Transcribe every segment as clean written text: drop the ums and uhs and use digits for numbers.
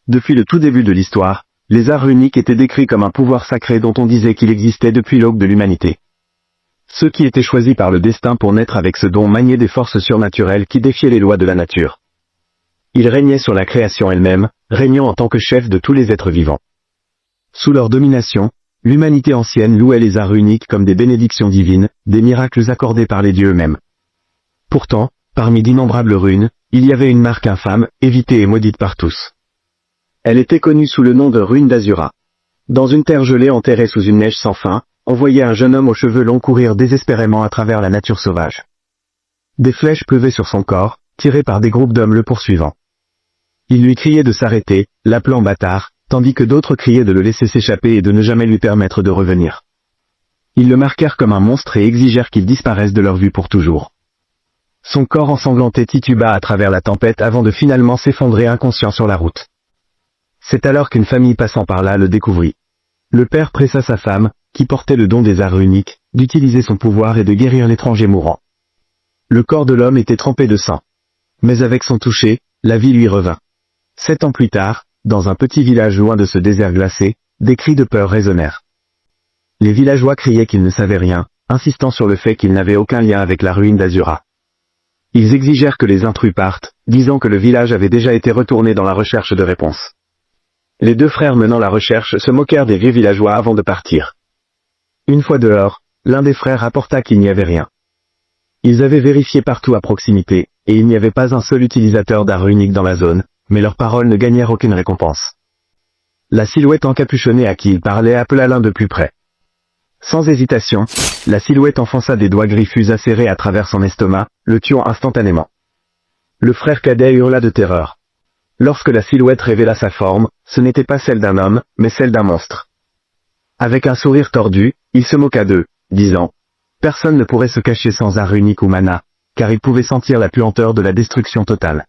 Depuis le tout début de l'histoire, les arts runiques étaient décrits comme un pouvoir sacré dont on disait qu'il existait depuis l'aube de l'humanité. Ceux qui étaient choisis par le destin pour naître avec ce don maniaient des forces surnaturelles qui défiaient les lois de la nature. Ils régnaient sur la création elle-même, régnant en tant que chefs de tous les êtres vivants. Sous leur domination, l'humanité ancienne louait les arts runiques comme des bénédictions divines, des miracles accordés par les dieux eux-mêmes. Pourtant, parmi d'innombrables runes, il y avait une marque infâme, évitée et maudite par tous. Elle était connue sous le nom de rune d'Azura. Dans une terre gelée enterrée sous une neige sans fin, on voyait un jeune homme aux cheveux longs courir désespérément à travers la nature sauvage. Des flèches pleuvaient sur son corps, tirées par des groupes d'hommes le poursuivant. Ils lui criaient de s'arrêter, l'appelant bâtard, tandis que d'autres criaient de le laisser s'échapper et de ne jamais lui permettre de revenir. Ils le marquèrent comme un monstre et exigèrent qu'il disparaisse de leur vue pour toujours. Son corps ensanglanté tituba à travers la tempête avant de finalement s'effondrer inconscient sur la route. C'est alors qu'une famille passant par là le découvrit. Le père pressa sa femme, qui portait le don des arts runiques, d'utiliser son pouvoir et de guérir l'étranger mourant. Le corps de l'homme était trempé de sang. Mais avec son toucher, la vie lui revint. 7 ans plus tard, dans un petit village loin de ce désert glacé, des cris de peur résonnèrent. Les villageois criaient qu'ils ne savaient rien, insistant sur le fait qu'ils n'avaient aucun lien avec la ruine d'Azura. Ils exigèrent que les intrus partent, disant que le village avait déjà été retourné dans la recherche de réponses. Les 2 frères menant la recherche se moquèrent des vieux villageois avant de partir. Une fois dehors, l'un des frères rapporta qu'il n'y avait rien. Ils avaient vérifié partout à proximité, et il n'y avait pas un seul utilisateur d'art runique dans la zone, mais leurs paroles ne gagnèrent aucune récompense. La silhouette encapuchonnée à qui il parlait appela l'un de plus près. Sans hésitation, la silhouette enfonça des doigts griffus acérés à travers son estomac, le tuant instantanément. Le frère cadet hurla de terreur. Lorsque la silhouette révéla sa forme, ce n'était pas celle d'un homme, mais celle d'un monstre. Avec un sourire tordu, il se moqua d'eux, disant « Personne ne pourrait se cacher sans art runique ou mana, car il pouvait sentir la puanteur de la destruction totale. »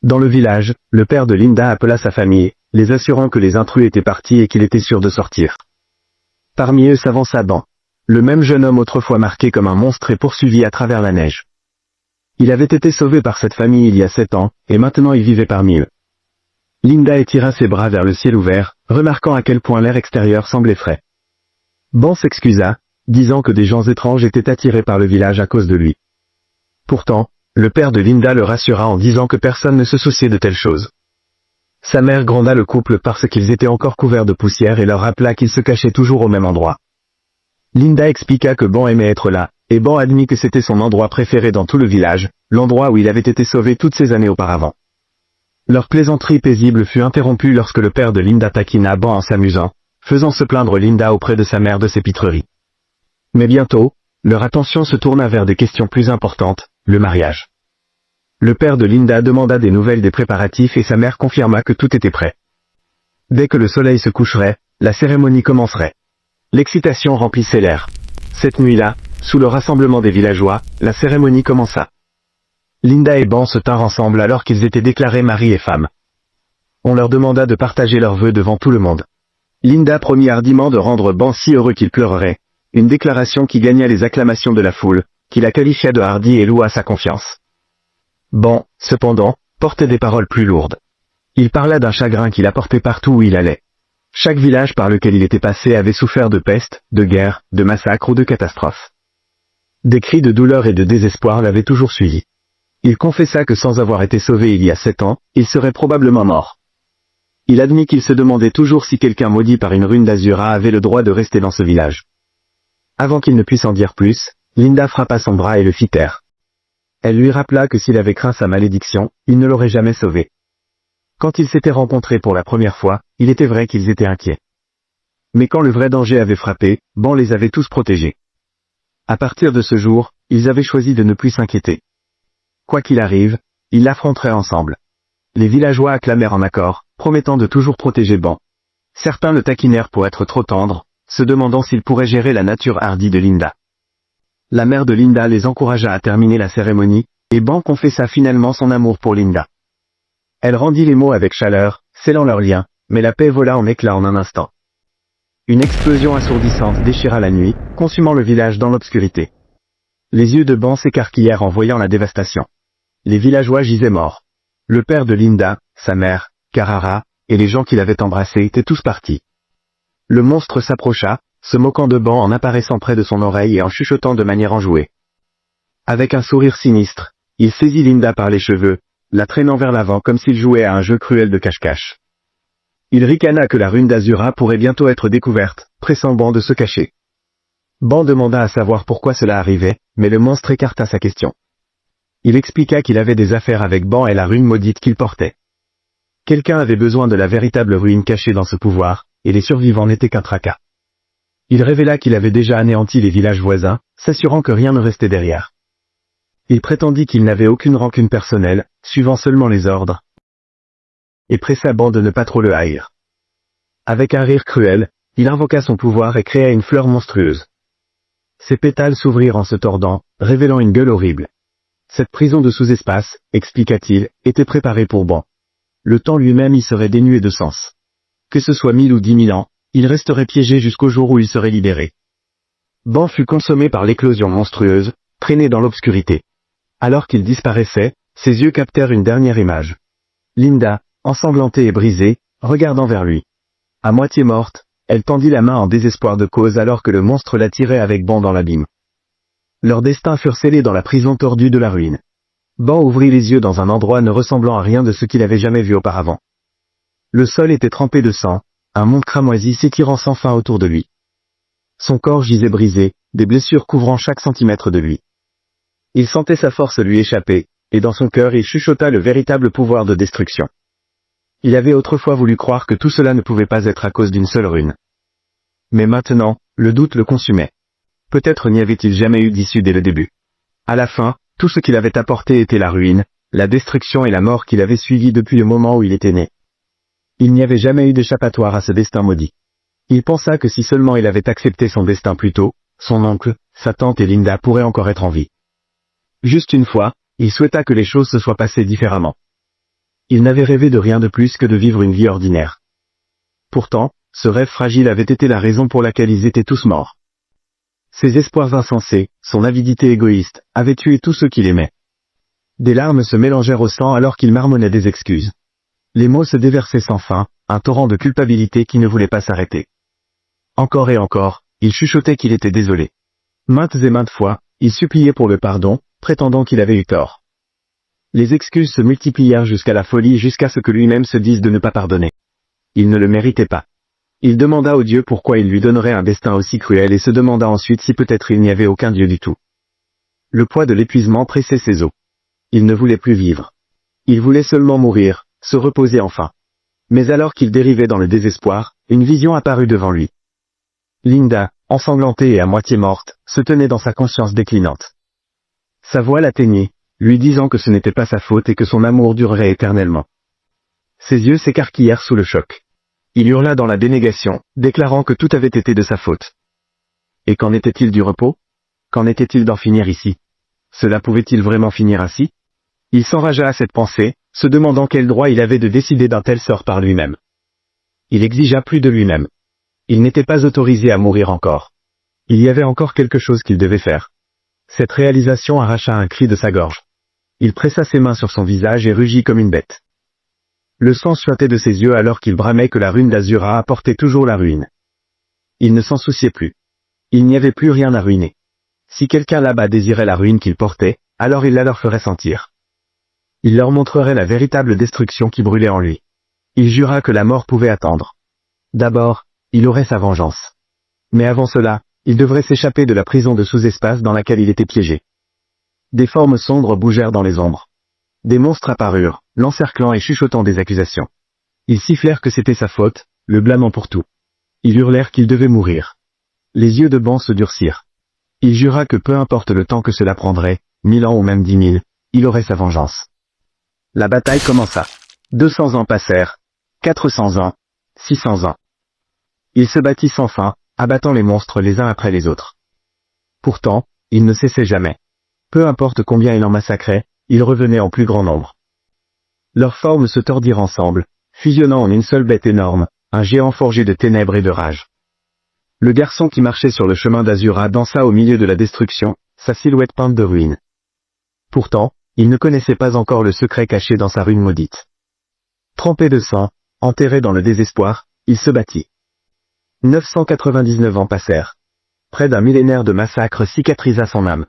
Dans le village, le père de Linda appela sa famille, les assurant que les intrus étaient partis et qu'il était sûr de sortir. Parmi eux s'avança Ban, le même jeune homme autrefois marqué comme un monstre et poursuivi à travers la neige. Il avait été sauvé par cette famille il y a 7 ans, et maintenant il vivait parmi eux. Linda étira ses bras vers le ciel ouvert, remarquant à quel point l'air extérieur semblait frais. Ban s'excusa, disant que des gens étranges étaient attirés par le village à cause de lui. Pourtant, le père de Linda le rassura en disant que personne ne se souciait de telles choses. Sa mère gronda le couple parce qu'ils étaient encore couverts de poussière et leur rappela qu'ils se cachaient toujours au même endroit. Linda expliqua que Ban aimait être là, et Ban admit que c'était son endroit préféré dans tout le village, l'endroit où il avait été sauvé toutes ces années auparavant. Leur plaisanterie paisible fut interrompue lorsque le père de Linda taquina Ban en s'amusant, faisant se plaindre Linda auprès de sa mère de ses pitreries. Mais bientôt, leur attention se tourna vers des questions plus importantes, le mariage. Le père de Linda demanda des nouvelles des préparatifs et sa mère confirma que tout était prêt. Dès que le soleil se coucherait, la cérémonie commencerait. L'excitation remplissait l'air. Cette nuit-là, sous le rassemblement des villageois, la cérémonie commença. Linda et Ban se tinrent ensemble alors qu'ils étaient déclarés mari et femme. On leur demanda de partager leurs vœux devant tout le monde. Linda promit hardiment de rendre Ban si heureux qu'il pleurerait, une déclaration qui gagna les acclamations de la foule, qui la qualifia de hardie et loua sa confiance. Ban, cependant, portait des paroles plus lourdes. Il parla d'un chagrin qu'il apportait partout où il allait. Chaque village par lequel il était passé avait souffert de peste, de guerre, de massacres ou de catastrophes. Des cris de douleur et de désespoir l'avaient toujours suivi. Il confessa que sans avoir été sauvé il y a 7 ans, il serait probablement mort. Il admit qu'il se demandait toujours si quelqu'un maudit par une rune d'Azura avait le droit de rester dans ce village. Avant qu'il ne puisse en dire plus, Linda frappa son bras et le fit taire. Elle lui rappela que s'il avait craint sa malédiction, il ne l'aurait jamais sauvé. Quand ils s'étaient rencontrés pour la première fois, il était vrai qu'ils étaient inquiets. Mais quand le vrai danger avait frappé, Ban les avait tous protégés. À partir de ce jour, ils avaient choisi de ne plus s'inquiéter. Quoi qu'il arrive, ils l'affronteraient ensemble. Les villageois acclamèrent en accord, promettant de toujours protéger Ban. Certains le taquinèrent pour être trop tendre, se demandant s'il pourrait gérer la nature hardie de Linda. La mère de Linda les encouragea à terminer la cérémonie, et Ban confessa finalement son amour pour Linda. Elle rendit les mots avec chaleur, scellant leur lien, mais la paix vola en éclats en un instant. Une explosion assourdissante déchira la nuit, consumant le village dans l'obscurité. Les yeux de Ban s'écarquillèrent en voyant la dévastation. Les villageois gisaient morts. Le père de Linda, sa mère, Karara, et les gens qui l'avaient embrassé étaient tous partis. Le monstre s'approcha, se moquant de Ban en apparaissant près de son oreille et en chuchotant de manière enjouée. Avec un sourire sinistre, il saisit Linda par les cheveux, la traînant vers l'avant comme s'il jouait à un jeu cruel de cache-cache. Il ricana que la rune d'Azura pourrait bientôt être découverte, pressant Ban de se cacher. Ban demanda à savoir pourquoi cela arrivait, mais le monstre écarta sa question. Il expliqua qu'il avait des affaires avec Ban et la rune maudite qu'il portait. Quelqu'un avait besoin de la véritable ruine cachée dans ce pouvoir, et les survivants n'étaient qu'un tracas. Il révéla qu'il avait déjà anéanti les villages voisins, s'assurant que rien ne restait derrière. Il prétendit qu'il n'avait aucune rancune personnelle, suivant seulement les ordres, et pressa Ban de ne pas trop le haïr. Avec un rire cruel, il invoqua son pouvoir et créa une fleur monstrueuse. Ses pétales s'ouvrirent en se tordant, révélant une gueule horrible. Cette prison de sous-espace, expliqua-t-il, était préparée pour Ban. Le temps lui-même y serait dénué de sens. Que ce soit 1000 ou 10 000 ans, il resterait piégé jusqu'au jour où il serait libéré. Ban fut consommé par l'éclosion monstrueuse, traîné dans l'obscurité. Alors qu'il disparaissait, ses yeux captèrent une dernière image. Linda, ensanglantée et brisée, regardant vers lui. À moitié morte, elle tendit la main en désespoir de cause alors que le monstre la tirait avec Ban dans l'abîme. Leurs destins furent scellés dans la prison tordue de la ruine. Ban ouvrit les yeux dans un endroit ne ressemblant à rien de ce qu'il avait jamais vu auparavant. Le sol était trempé de sang, un monde cramoisi s'étirant sans fin autour de lui. Son corps gisait brisé, des blessures couvrant chaque centimètre de lui. Il sentait sa force lui échapper, et dans son cœur il chuchota le véritable pouvoir de destruction. Il avait autrefois voulu croire que tout cela ne pouvait pas être à cause d'une seule rune. Mais maintenant, le doute le consumait. Peut-être n'y avait-il jamais eu d'issue dès le début. À la fin, tout ce qu'il avait apporté était la ruine, la destruction et la mort qu'il avait suivi depuis le moment où il était né. Il n'y avait jamais eu d'échappatoire à ce destin maudit. Il pensa que si seulement il avait accepté son destin plus tôt, son oncle, sa tante et Linda pourraient encore être en vie. Juste une fois, il souhaita que les choses se soient passées différemment. Il n'avait rêvé de rien de plus que de vivre une vie ordinaire. Pourtant, ce rêve fragile avait été la raison pour laquelle ils étaient tous morts. Ses espoirs insensés, son avidité égoïste, avaient tué tous ceux qu'il aimait. Des larmes se mélangèrent au sang alors qu'il marmonnait des excuses. Les mots se déversaient sans fin, un torrent de culpabilité qui ne voulait pas s'arrêter. Encore et encore, il chuchotait qu'il était désolé. Maintes et maintes fois, il suppliait pour le pardon, prétendant qu'il avait eu tort. Les excuses se multiplièrent jusqu'à la folie jusqu'à ce que lui-même se dise de ne pas pardonner. Il ne le méritait pas. Il demanda au Dieu pourquoi il lui donnerait un destin aussi cruel et se demanda ensuite si peut-être il n'y avait aucun Dieu du tout. Le poids de l'épuisement pressait ses os. Il ne voulait plus vivre. Il voulait seulement mourir, se reposer enfin. Mais alors qu'il dérivait dans le désespoir, une vision apparut devant lui. Linda, ensanglantée et à moitié morte, se tenait dans sa conscience déclinante. Sa voix l'atteignit, lui disant que ce n'était pas sa faute et que son amour durerait éternellement. Ses yeux s'écarquillèrent sous le choc. Il hurla dans la dénégation, déclarant que tout avait été de sa faute. Et qu'en était-il du repos? Qu'en était-il d'en finir ici? Cela pouvait-il vraiment finir ainsi? Il s'enragea à cette pensée, se demandant quel droit il avait de décider d'un tel sort par lui-même. Il exigea plus de lui-même. Il n'était pas autorisé à mourir encore. Il y avait encore quelque chose qu'il devait faire. Cette réalisation arracha un cri de sa gorge. Il pressa ses mains sur son visage et rugit comme une bête. Le sang suintait de ses yeux alors qu'il bramait que la rune d'Azura apportait toujours la ruine. Il ne s'en souciait plus. Il n'y avait plus rien à ruiner. Si quelqu'un là-bas désirait la ruine qu'il portait, alors il la leur ferait sentir. Il leur montrerait la véritable destruction qui brûlait en lui. Il jura que la mort pouvait attendre. D'abord, il aurait sa vengeance. Mais avant cela, il devrait s'échapper de la prison de sous-espace dans laquelle il était piégé. Des formes sombres bougèrent dans les ombres. Des monstres apparurent, l'encerclant et chuchotant des accusations. Ils sifflèrent que c'était sa faute, le blâmant pour tout. Ils hurlèrent qu'il devait mourir. Les yeux de Ban se durcirent. Il jura que peu importe le temps que cela prendrait, 1000 ans ou même 10 000, il aurait sa vengeance. La bataille commença. 200 ans passèrent, 400 ans, 600 ans. Il se battit sans fin, abattant les monstres les uns après les autres. Pourtant, il ne cessait jamais. Peu importe combien il en massacrait, ils revenaient en plus grand nombre. Leurs formes se tordirent ensemble, fusionnant en une seule bête énorme, un géant forgé de ténèbres et de rage. Le garçon qui marchait sur le chemin d'Azura dansa au milieu de la destruction, sa silhouette peinte de ruines. Pourtant, il ne connaissait pas encore le secret caché dans sa rune maudite. Trempé de sang, Enterré dans le désespoir, il se battit. 999 ans passèrent. Près d'un millénaire de massacres cicatrisa son âme.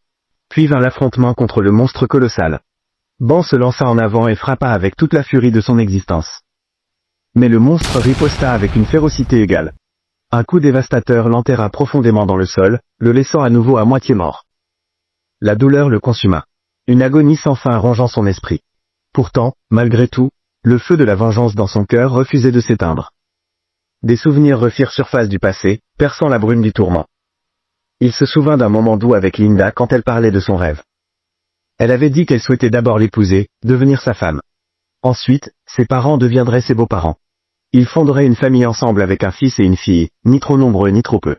Puis vint l'affrontement contre le monstre colossal. Ban se lança en avant et frappa avec toute la furie de son existence. Mais le monstre riposta avec une férocité égale. Un coup dévastateur l'enterra profondément dans le sol, le laissant à nouveau à moitié mort. La douleur le consuma. Une agonie sans fin rongeant son esprit. Pourtant, malgré tout, le feu de la vengeance dans son cœur refusait de s'éteindre. Des souvenirs refirent surface du passé, perçant la brume du tourment. Il se souvint d'un moment doux avec Linda quand elle parlait de son rêve. Elle avait dit qu'elle souhaitait d'abord l'épouser, devenir sa femme. Ensuite, ses parents deviendraient ses beaux-parents. Ils fonderaient une famille ensemble avec un fils et une fille, ni trop nombreux ni trop peu.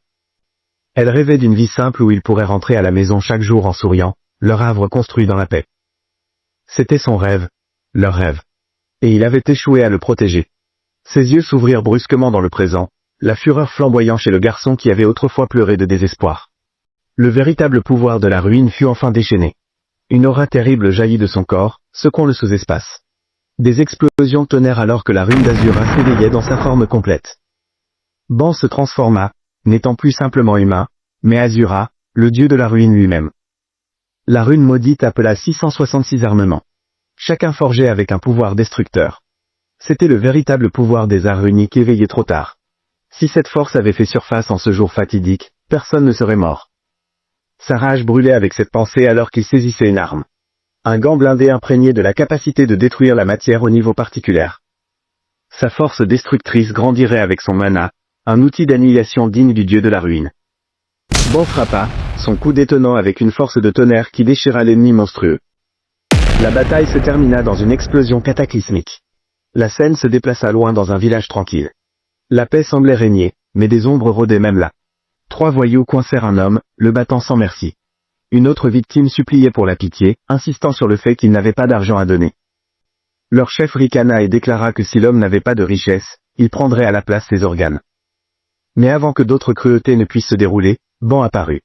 Elle rêvait d'une vie simple où ils pourraient rentrer à la maison chaque jour en souriant, leur havre construit dans la paix. C'était son rêve, leur rêve. Et il avait échoué à le protéger. Ses yeux s'ouvrirent brusquement dans le présent, la fureur flamboyant chez le garçon qui avait autrefois pleuré de désespoir. Le véritable pouvoir de la ruine fut enfin déchaîné. Une aura terrible jaillit de son corps, secouant le sous-espace. Des explosions tonnèrent alors que la rune d'Azura s'éveillait dans sa forme complète. Ban se transforma, n'étant plus simplement humain, mais Azura, le dieu de la ruine lui-même. La rune maudite appela 666 armements. Chacun forgé avec un pouvoir destructeur. C'était le véritable pouvoir des arts runiques éveillés trop tard. Si cette force avait fait surface en ce jour fatidique, personne ne serait mort. Sa rage brûlait avec cette pensée alors qu'il saisissait une arme. Un gant blindé imprégné de la capacité de détruire la matière au niveau particulier. Sa force destructrice grandirait avec son mana, un outil d'annihilation digne du dieu de la ruine. Ban frappa, son coup détonnant avec une force de tonnerre qui déchira l'ennemi monstrueux. La bataille se termina dans une explosion cataclysmique. La scène se déplaça loin dans un village tranquille. La paix semblait régner, mais des ombres rôdaient même là. 3 voyous coincèrent un homme, le battant sans merci. Une autre victime suppliait pour la pitié, insistant sur le fait qu'il n'avait pas d'argent à donner. Leur chef ricana et déclara que si l'homme n'avait pas de richesse, il prendrait à la place ses organes. Mais avant que d'autres cruautés ne puissent se dérouler, Ban apparut.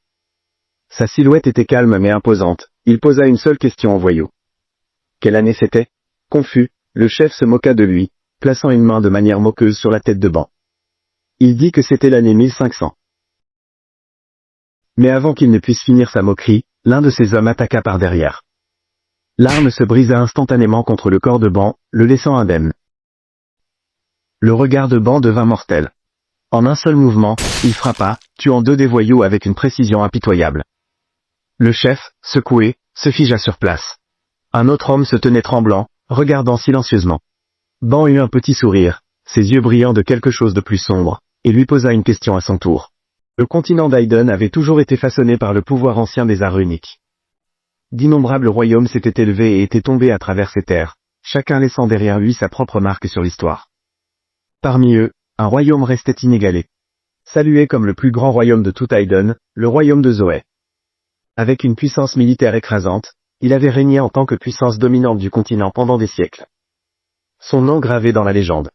Sa silhouette était calme mais imposante, il posa une seule question au voyou. Quelle année c'était? Confus, le chef se moqua de lui, plaçant une main de manière moqueuse sur la tête de Ban. Il dit que c'était l'année 1500. Mais avant qu'il ne puisse finir sa moquerie, l'un de ses hommes attaqua par derrière. L'arme se brisa instantanément contre le corps de Ban, le laissant indemne. Le regard de Ban devint mortel. En un seul mouvement, il frappa, tuant 2 des voyous avec une précision impitoyable. Le chef, secoué, se figea sur place. Un autre homme se tenait tremblant, regardant silencieusement. Ban eut un petit sourire, ses yeux brillant de quelque chose de plus sombre, et lui posa une question à son tour. Le continent d'Aiden avait toujours été façonné par le pouvoir ancien des arts runiques. D'innombrables royaumes s'étaient élevés et étaient tombés à travers ces terres, chacun laissant derrière lui sa propre marque sur l'histoire. Parmi eux, un royaume restait inégalé. Salué comme le plus grand royaume de tout Aiden, le royaume de Zoé. Avec une puissance militaire écrasante, il avait régné en tant que puissance dominante du continent pendant des siècles. Son nom gravé dans la légende.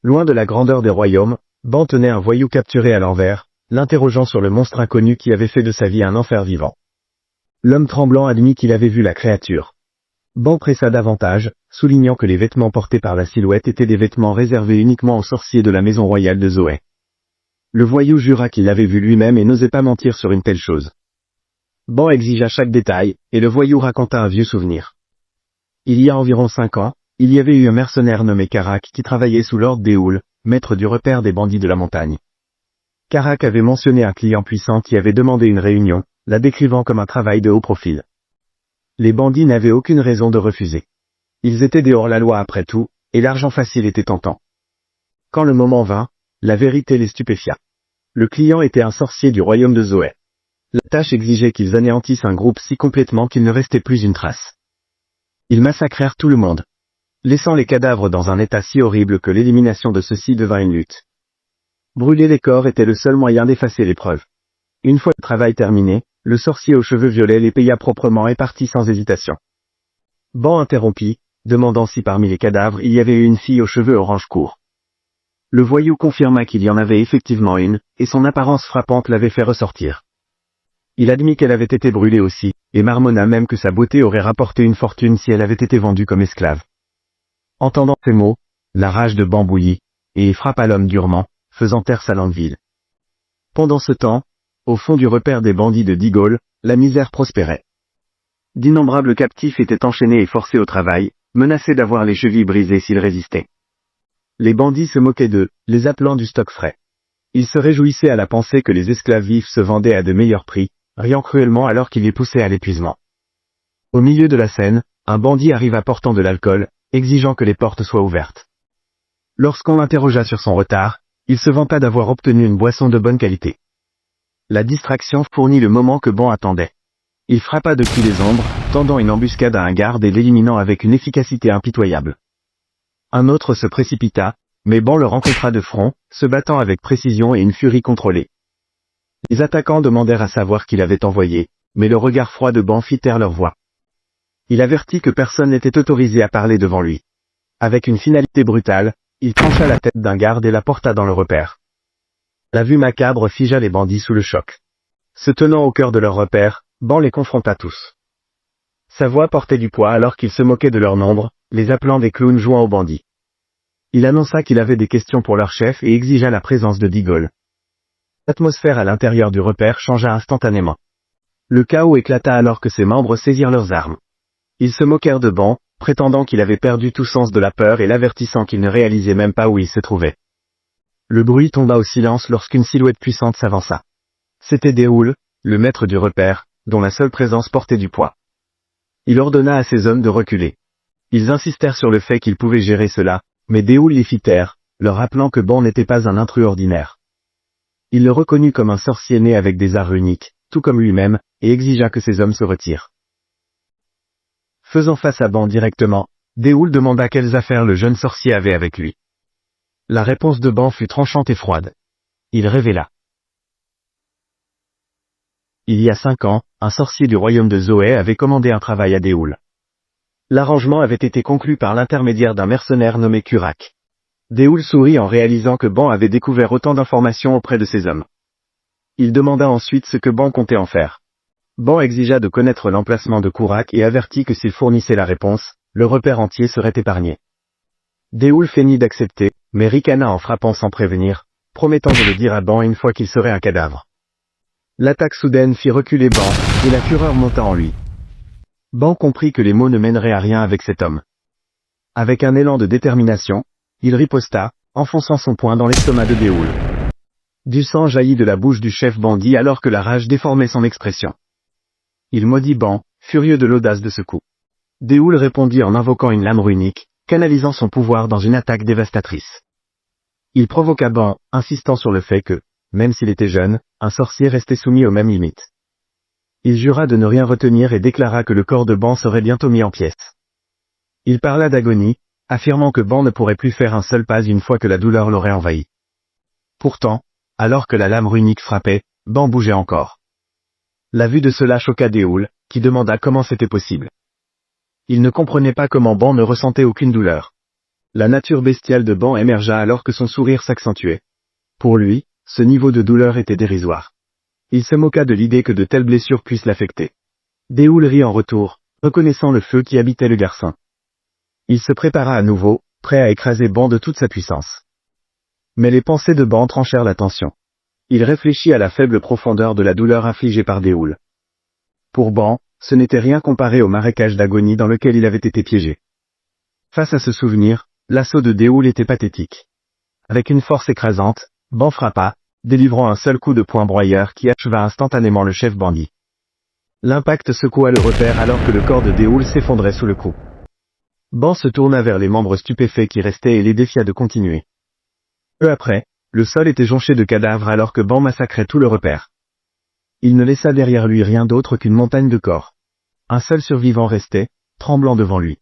Loin de la grandeur des royaumes, Ban tenait un voyou capturé à l'envers, l'interrogeant sur le monstre inconnu qui avait fait de sa vie un enfer vivant. L'homme tremblant admit qu'il avait vu la créature. Ban pressa davantage, soulignant que les vêtements portés par la silhouette étaient des vêtements réservés uniquement aux sorciers de la maison royale de Zoé. Le voyou jura qu'il l'avait vu lui-même et n'osait pas mentir sur une telle chose. Ban exigea chaque détail, et le voyou raconta un vieux souvenir. Il y a environ 5 ans, il y avait eu un mercenaire nommé Karak qui travaillait sous Lord Déoul, maître du repère des bandits de la montagne. Karak avait mentionné un client puissant qui avait demandé une réunion, la décrivant comme un travail de haut profil. Les bandits n'avaient aucune raison de refuser. Ils étaient des hors-la-loi après tout, et l'argent facile était tentant. Quand le moment vint, la vérité les stupéfia. Le client était un sorcier du royaume de Zoé. La tâche exigeait qu'ils anéantissent un groupe si complètement qu'il ne restait plus une trace. Ils massacrèrent tout le monde, laissant les cadavres dans un état si horrible que l'élimination de ceux-ci devint une lutte. Brûler les corps était le seul moyen d'effacer les preuves. Une fois le travail terminé, le sorcier aux cheveux violets les paya proprement et partit sans hésitation. Ban interrompit, demandant si parmi les cadavres il y avait eu une fille aux cheveux orange court. Le voyou confirma qu'il y en avait effectivement une, et son apparence frappante l'avait fait ressortir. Il admit qu'elle avait été brûlée aussi, et marmonna même que sa beauté aurait rapporté une fortune si elle avait été vendue comme esclave. Entendant ces mots, la rage de Ban bouillit, et y frappa l'homme durement, faisant taire sa langue vile. Pendant ce temps, au fond du repère des bandits de Digol, la misère prospérait. D'innombrables captifs étaient enchaînés et forcés au travail, menacés d'avoir les chevilles brisées s'ils résistaient. Les bandits se moquaient d'eux, les appelant du stock frais. Ils se réjouissaient à la pensée que les esclaves vifs se vendaient à de meilleurs prix, riant cruellement alors qu'ils les poussaient à l'épuisement. Au milieu de la scène, un bandit arriva portant de l'alcool, exigeant que les portes soient ouvertes. Lorsqu'on l'interrogea sur son retard, il se vanta d'avoir obtenu une boisson de bonne qualité. La distraction fournit le moment que Ban attendait. Il frappa depuis les ombres, tendant une embuscade à un garde et l'éliminant avec une efficacité impitoyable. Un autre se précipita, mais Ban le rencontra de front, se battant avec précision et une furie contrôlée. Les attaquants demandèrent à savoir qui l'avait envoyé, mais le regard froid de Ban fit taire leur voix. Il avertit que personne n'était autorisé à parler devant lui. Avec une finalité brutale, il trancha la tête d'un garde et la porta dans le repère. La vue macabre figea les bandits sous le choc. Se tenant au cœur de leur repère, Ban les confronta tous. Sa voix portait du poids alors qu'il se moquait de leur nombre, les appelant des clowns jouant aux bandits. Il annonça qu'il avait des questions pour leur chef et exigea la présence de Digol. L'atmosphère à l'intérieur du repère changea instantanément. Le chaos éclata alors que ses membres saisirent leurs armes. Ils se moquèrent de Ban, prétendant qu'il avait perdu tout sens de la peur et l'avertissant qu'il ne réalisait même pas où il se trouvait. Le bruit tomba au silence lorsqu'une silhouette puissante s'avança. C'était Déoul, le maître du repère, dont la seule présence portait du poids. Il ordonna à ses hommes de reculer. Ils insistèrent sur le fait qu'ils pouvaient gérer cela, mais Déoul les fit taire, leur rappelant que Ban n'était pas un intrus ordinaire. Il le reconnut comme un sorcier né avec des arts uniques, tout comme lui-même, et exigea que ses hommes se retirent. Faisant face à Ban directement, Déoul demanda quelles affaires le jeune sorcier avait avec lui. La réponse de Ban fut tranchante et froide. Il révéla. Il y a 5 ans, un sorcier du royaume de Zoé avait commandé un travail à Déoul. L'arrangement avait été conclu par l'intermédiaire d'un mercenaire nommé Kurak. Déoul sourit en réalisant que Ban avait découvert autant d'informations auprès de ses hommes. Il demanda ensuite ce que Ban comptait en faire. Ban exigea de connaître l'emplacement de Kurak et avertit que s'il fournissait la réponse, le repère entier serait épargné. Déoul feignit d'accepter, mais ricana en frappant sans prévenir, promettant de le dire à Ban une fois qu'il serait un cadavre. L'attaque soudaine fit reculer Ban, et la fureur monta en lui. Ban comprit que les mots ne mèneraient à rien avec cet homme. Avec un élan de détermination, il riposta, enfonçant son poing dans l'estomac de Déoul. Du sang jaillit de la bouche du chef bandit alors que la rage déformait son expression. Il maudit Ban, furieux de l'audace de ce coup. Déoul répondit en invoquant une lame runique, canalisant son pouvoir dans une attaque dévastatrice. Il provoqua Ban, insistant sur le fait que, même s'il était jeune, un sorcier restait soumis aux mêmes limites. Il jura de ne rien retenir et déclara que le corps de Ban serait bientôt mis en pièces. Il parla d'agonie, affirmant que Ban ne pourrait plus faire un seul pas une fois que la douleur l'aurait envahi. Pourtant, alors que la lame runique frappait, Ban bougeait encore. La vue de cela choqua Déoul, qui demanda comment c'était possible. Il ne comprenait pas comment Ban ne ressentait aucune douleur. La nature bestiale de Ban émergea alors que son sourire s'accentuait. Pour lui, ce niveau de douleur était dérisoire. Il se moqua de l'idée que de telles blessures puissent l'affecter. Déoul rit en retour, reconnaissant le feu qui habitait le garçon. Il se prépara à nouveau, prêt à écraser Ban de toute sa puissance. Mais les pensées de Ban tranchèrent la tension. Il réfléchit à la faible profondeur de la douleur infligée par Déoul. Pour Ban, ce n'était rien comparé au marécage d'agonie dans lequel il avait été piégé. Face à ce souvenir, l'assaut de Déoul était pathétique. Avec une force écrasante, Ban frappa, délivrant un seul coup de poing broyeur qui acheva instantanément le chef bandit. L'impact secoua le repère alors que le corps de Déoul s'effondrait sous le coup. Ban se tourna vers les membres stupéfaits qui restaient et les défia de continuer. Peu après, le sol était jonché de cadavres alors que Ban massacrait tout le repère. Il ne laissa derrière lui rien d'autre qu'une montagne de corps. Un seul survivant restait, tremblant devant lui.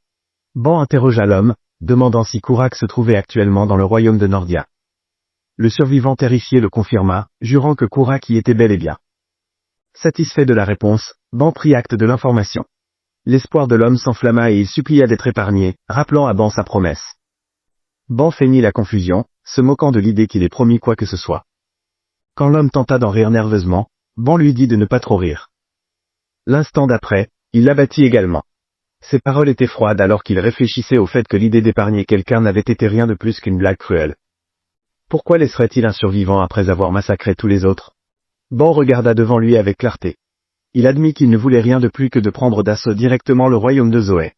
Ban interrogea l'homme, demandant si Kurak se trouvait actuellement dans le royaume de Nordia. Le survivant terrifié le confirma, jurant que Kurak y était bel et bien. Satisfait de la réponse, Ban prit acte de l'information. L'espoir de l'homme s'enflamma et il supplia d'être épargné, rappelant à Ban sa promesse. Ban feignit la confusion, se moquant de l'idée qu'il ait promis quoi que ce soit. Quand l'homme tenta d'en rire nerveusement, Ban lui dit de ne pas trop rire. L'instant d'après, il l'abattit également. Ses paroles étaient froides alors qu'il réfléchissait au fait que l'idée d'épargner quelqu'un n'avait été rien de plus qu'une blague cruelle. Pourquoi laisserait-il un survivant après avoir massacré tous les autres? Ban regarda devant lui avec clarté. Il admit qu'il ne voulait rien de plus que de prendre d'assaut directement le royaume de Zoé.